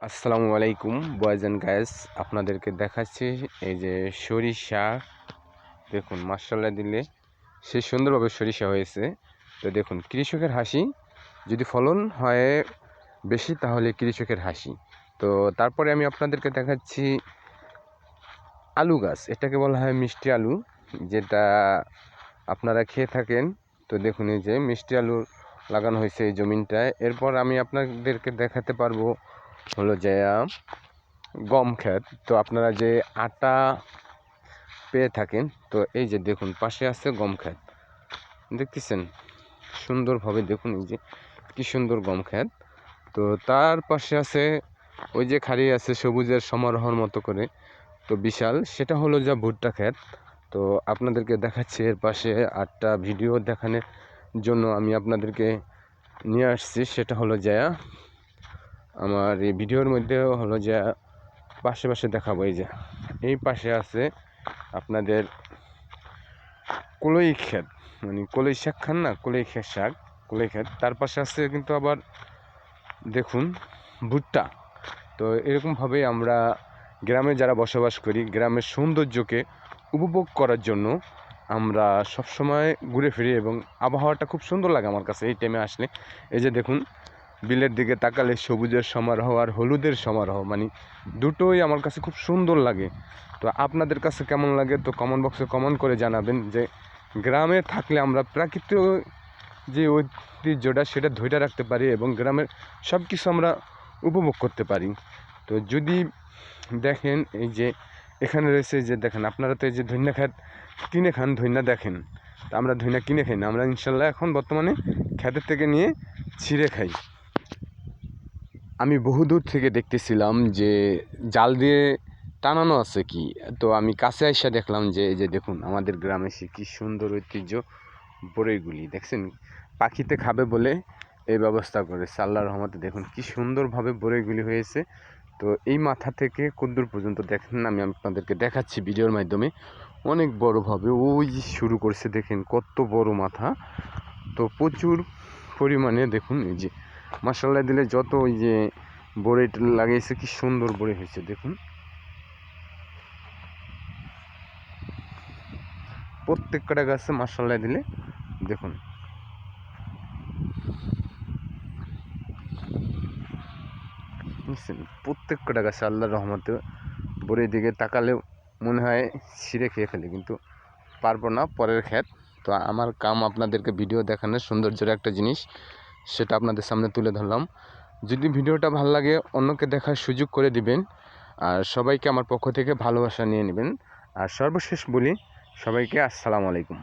আসসালামু আলাইকুম boys and girls, আপনাদেরকে দেখাচ্ছি এই যে সরিষা। দেখুন মাশাআল্লাহ দিলে সে সুন্দরভাবে সরিষা হয়েছে। তো দেখুন কৃষকের হাসি, যদি ফলন হয় বেশি তাহলে কৃষকের হাসি। তো তারপরে আমি আপনাদেরকে দেখাচ্ছি আলু গাছ, এটাকে বলা হয় মিষ্টি আলু, যেটা আপনারা খেয়ে থাকেন। তো দেখুন এই যে মিষ্টি আলু লাগানো হয়েছে এই জমিনটায়। এরপর আমি আপনাদেরকে দেখাতে পারবো হলো যে গম ক্ষেত। তো আপনারা যে আটা পেয়ে থাকেন, তো এই যে দেখুন পাশে আছে গম ক্ষেত, দেখতেছেন সুন্দরভাবে। দেখুন এই যে কি সুন্দর গম ক্ষেত। তো তার পাশে আছে ওই যে খাড়ি আছে সবুজের সমারোহর মতো করে, তো বিশাল, সেটা হলো যা ভুট্টা ক্ষেত। তো আপনাদেরকে দেখাচ্ছি এর পাশে আটটা ভিডিও দেখানোর জন্য আমি আপনাদেরকে নিয়ে আসছি। সেটা হলো যে আমার এই ভিডিওর মধ্যে হলো যে পাশে পাশে দেখাবো। এই যে এই পাশে আছে আপনাদের কলই ক্ষেত, মানে কলই শাক খান না, কলই ক্ষেত শাক, কলই ক্ষেত। তার পাশে আছে কিন্তু আবার দেখুন ভুট্টা। তো এরকমভাবে আমরা গ্রামে যারা বসবাস করি, গ্রামের সৌন্দর্যকে উপভোগ করার জন্য আমরা সবসময় ঘুরে ফিরি এবং আবহাওয়াটা খুব সুন্দর লাগে আমার কাছে এই টাইমে আসলে। এই যে দেখুন বিলের দিকে তাকালে সবুজের সমারোহ আর হলুদের সমারোহ, মানে দুটোই আমার কাছে খুব সুন্দর লাগে। তো আপনাদের কাছে কেমন লাগে তো কমেন্ট বক্সে কমেন্ট করে জানাবেন যে গ্রামে থাকলে আমরা প্রাকৃতিক যে ঐতিহ্যটা সেটা ধরে রাখতে পারি এবং গ্রামের সব কিছু আমরা উপভোগ করতে পারি। তো যদি দেখেন এই যে এখানে রয়েছে, যে দেখেন আপনারা তো এই যে ধনিয়া ক্ষেত কিনে খান, ধনিয়া দেখেন, তো আমরা ধনিয়া কিনে খাই না, আমরা ইনশাল্লাহ এখন বর্তমানে ক্ষেতের থেকে নিয়ে ছিঁড়ে খাই। আমি বহুদূর থেকে দেখতেছিলাম যে জাল দিয়ে টানানো আছে কি, তো আমি কাছে এসে দেখলাম যে এই যে দেখুন আমাদের গ্রামে সে কী সুন্দর ঐতিহ্য বড়ইগুলি, দেখছেন পাখিতে খাবে বলে এই ব্যবস্থা করেছে আল্লাহর রহমতে। দেখুন কি সুন্দরভাবে বড়ইগুলি হয়েছে। তো এই মাথা থেকে কদ্দূর পর্যন্ত দেখেন, আমি আপনাদেরকে দেখাচ্ছি ভিডিওর মাধ্যমে, অনেক বড়োভাবে ওই শুরু করছে, দেখেন কত বড় মাথা। তো প্রচুর পরিমাণে দেখুন এই যে মাশাআল্লাহ দিলে যত ওই যে বড়ি লাগিয়েছে কি সুন্দর বড়ি হয়েছে। দেখুন প্রত্যেকটা গাছে মাশাআল্লাহ দিলে দেখুন বুঝছেন, প্রত্যেকটা গাছে আল্লাহর রহমতে বড়ির দিকে তাকালেও মনে হয় ছিঁড়ে খেয়ে ফেলে, কিন্তু পারবো না, পরের ক্ষেত। তো আমার কাম আপনাদেরকে ভিডিও দেখানোর সৌন্দর্যের একটা জিনিস, সেটা আপনাদের সামনে তুলে ধরলাম। যদি ভিডিওটা ভালো লাগে অন্যকে দেখার সুযোগ করে দিবেন, আর সবাইকে আমার পক্ষ থেকে ভালোবাসা নিয়ে নেবেন। আর সর্বশেষ বলি সবাইকে আসসালামু আলাইকুম।